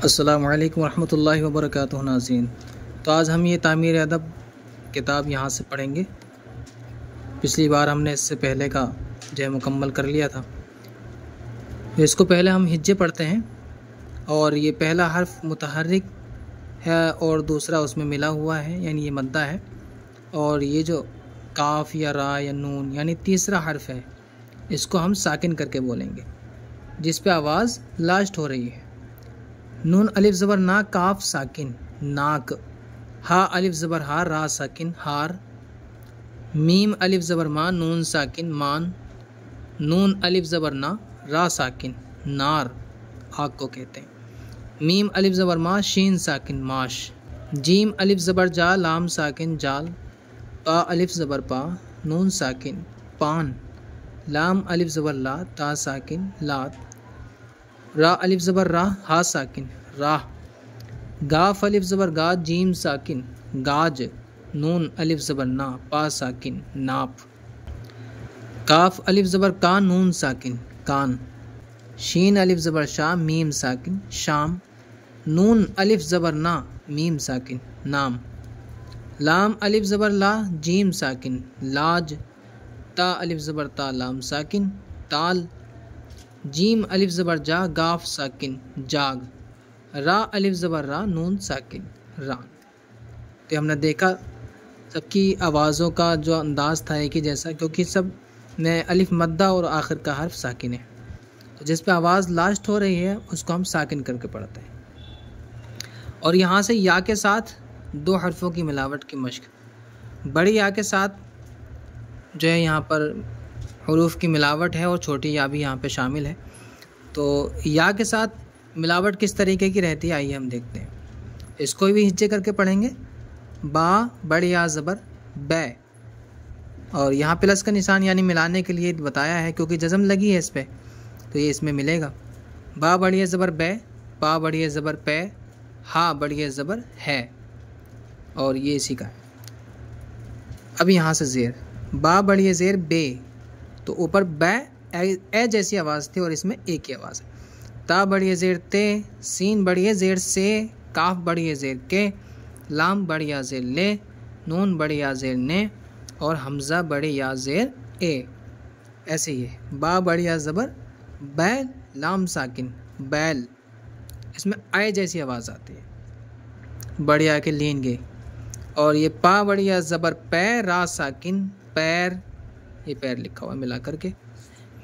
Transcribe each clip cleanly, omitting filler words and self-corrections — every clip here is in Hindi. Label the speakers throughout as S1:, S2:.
S1: अस्सलामु अलैकुम रहमतुल्लाहि व बरकातुहू नाज़रीन। तो आज हम ये तामीर अदब किताब यहाँ से पढ़ेंगे। पिछली बार हमने इससे पहले का जो है मुकम्मल कर लिया था। तो इसको पहले हम हिज्जे पढ़ते हैं और ये पहला हर्फ मुतहर्रिक है और दूसरा उसमें मिला हुआ है, यानी ये मद्दा है। और ये जो काफ या रा या नून यानी तीसरा हर्फ है, इसको हम साकिन करके बोलेंगे, जिस पे आवाज़ लास्ट हो रही है। नून अलिफ ज़बर ना, काफ साकिन नाक, हा अलिफ ज़बर हा, रा साकिन हार, मीम अलिफ ज़बर मा, नून साकिन मान, नून अलिफ ज़बर ना, रा साकिन नार, आग को कहते हैं। मीम अलिफ ज़बर मा, शीन साकिन माश, जीम अलिफ ज़बर जा, लाम साकिन जाल, पा अलिफ ज़बर पा, नून साकिन पान, लाम अलिफ ज़बर ला, ता साकिन लात, रा अलिफ ज़बर रा, हा साकिन राह, गाफ अलिफ ज़बर गा, जीम साकिन गाज, नून अलिफ ज़बर ना, पा साकिन नाप, काफ अलिफ ज़बर का, नून साकिन कान, शीन अलिफ ज़बर शाह, मीम साकिन शाम, नून अलिफ ज़बर ना, मीम साकिन नाम, लाम अलिफ ज़बर ला, जीम साकिन लाज, ता अलिफ ज़बर ता, लाम साकिन ताल, जीम अलिफ ज़बर जा, गाफ साकिन जाग, रा अलिफ ज़बर रा, नून साकिन रान। तो हमने देखा सबकी आवाज़ों का जो अंदाज़ था एक ही जैसा, क्योंकि सब में अलिफ मद्दा और आखिर का हर्फ साकिन है। तो जिस पे आवाज़ लास्ट हो रही है उसको हम साकिन करके पढ़ते हैं। और यहाँ से या के साथ दो हर्फों की मिलावट की मश्क। बड़ी या के साथ जो है यहाँ पर हुरूफ की मिलावट है और छोटी या भी यहाँ पे शामिल है। तो या के साथ मिलावट किस तरीके की रहती है, आइए हम देखते हैं। इसको भी हिज्जे करके पढ़ेंगे। बा बड़ी या ज़बर बै, और यहाँ प्लस का निशान यानी मिलाने के लिए बताया है, क्योंकि जज़म लगी है इस पर, तो ये इसमें मिलेगा। बा बड़ी ज़बर बै, पा बड़ी ज़बर पै, हा बड़ी ज़बर है, और ये इसी का है। अब यहाँ से ज़ेर, बा बड़ी ज़ेर बे, तो ऊपर बै ए जैसी आवाज़ थी और इसमें ए की आवाज़ है। ता बड़ी ज़ेर ते, सीन बड़ी ज़ेर से, काफ बड़ी ज़ेर के, लाम बड़ी ज़ेर ले, नून बड़ी ज़ेर ने, और हमज़ा बड़ी ज़ेर ए। ऐसे ही है। बा बड़ी ज़बर बैल, लाम साकिन बैल, इसमें आय जैसी आवाज़ आती है, बढ़िया के लीन गे। और ये पा बड़ी ज़बर पैर, रा साकिन पैर, ये पैर लिखा हुआ मिला करके।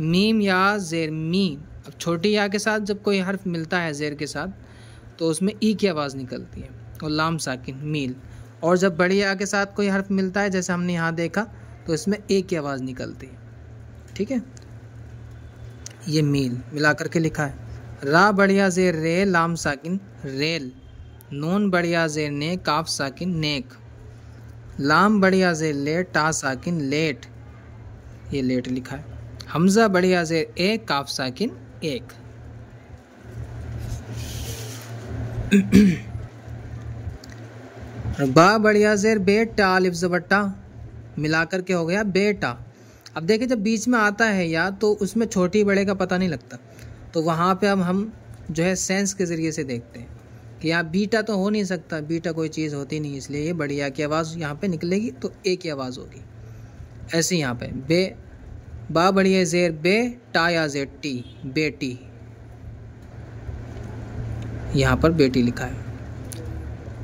S1: मीम या ज़ेर मी, अब छोटी या के साथ जब कोई हर्फ मिलता है ज़ेर के साथ तो उसमें ई की आवाज़ निकलती है, और लाम साकिन मील। और जब बड़ी या के साथ कोई हर्फ मिलता है, जैसे हमने यहाँ देखा, तो इसमें ए की आवाज़ निकलती है। ठीक है, ये मील मिला करके लिखा है। रा बढ़िया ज़ेर रे, लाम साकिन रेल, नून बढ़िया ज़ेर ने, काफ साकिन नेक, लाम बढ़िया ज़ेर ले, टा साकिन लेट, ये लेट लिखा है। हमज़ा बढ़िया ज़ेर ए, काफ साकिन एक। बा बढ़िया ज़ेर बे, टा अलिफ ज़बर टा, मिला करके हो गया बेटा। अब देखिए जब बीच में आता है या, तो उसमें छोटी बड़े का पता नहीं लगता, तो वहाँ पे अब हम जो है सेंस के ज़रिए से देखते हैं कि यहाँ बीटा तो हो नहीं सकता, बीटा कोई चीज़ होती नहीं, इसलिए ये बढ़िया की आवाज़ यहाँ पे निकलेगी, तो ए की आवाज़ होगी। ऐसे यहाँ पे बे, बा बढ़िया ज़ेर बे, टा या ज़ेर टी, बेटी, यहाँ पर बेटी लिखा है।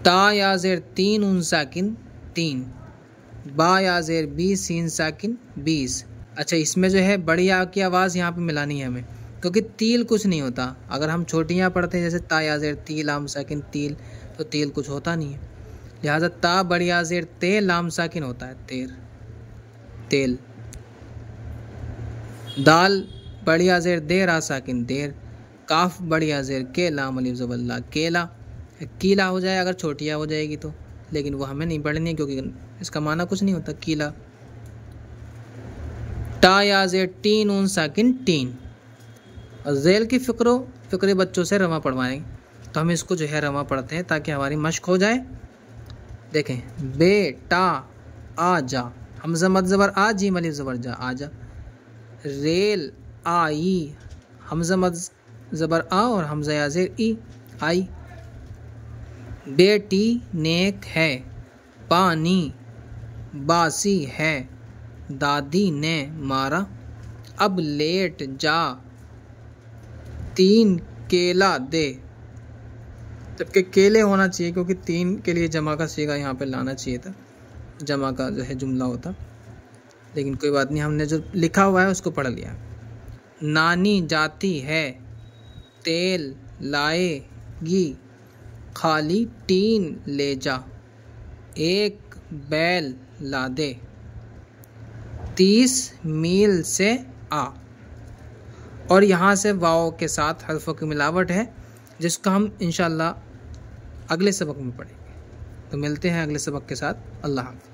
S1: ता या ज़ेर तीन, उन साकिन तीन, बा या ज़ेर बी, सीन साकिन बीस। अच्छा, इसमें जो है बड़ी या की आवाज़ यहाँ पे मिलानी है हमें, क्योंकि तिल कुछ नहीं होता। अगर हम छोटियाँ पढ़ते हैं, जैसे ता या ज़ेर ती, लाम साकिन तिल, तो तिल कुछ होता नहीं है। लिहाजा ता बड़ी या ज़ेर ते, लाम साकिन होता है तेर, तेल। दाल बढ़िया ज़ेर दे, रा साकिन देर, काफ बढ़िया ज़ेर के, लाम अलिफ ज़बर ला, केला। कीला हो जाए अगर छोटिया हो जाएगी तो, लेकिन वो हमें नहीं पढ़नी है, क्योंकि इसका माना कुछ नहीं होता कीला। टा या ज़ेर टीन, उन साकिन टीन। और ज़ेल की फ़िक्रे बच्चों से रवा पढ़वाएंगे, तो हम इसको जो है रवा पढ़ते हैं ताकि हमारी मश्क हो जाए। देखें, बेटा आजा, हमज़ा मद ज़बर आ, जीम अलिफ ज़बर जा, आजा। रेल आई, हमज़ा मद ज़बर आ और हमज़ा या ज़ेर ई, आई। बेटी नेक है, पानी बासी है, दादी ने मारा, अब लेट जा, 3 केला दे। जबकि केले होना चाहिए क्योंकि 3 के लिए जमा का सीगा यहाँ पे लाना चाहिए था, जमा का जो है जुमला होता, लेकिन कोई बात नहीं, हमने जो लिखा हुआ है उसको पढ़ लिया। नानी जाती है, तेल लाएगी, खाली टीन ले जा, 1 बैल ला दे, 30 मील से आ। और यहाँ से वाव के साथ हर्फों की मिलावट है, जिसको हम इंशाअल्लाह अगले सबक में पढ़ेंगे। तो मिलते हैं अगले सबक के साथ। अल्लाह हाफ़िज़।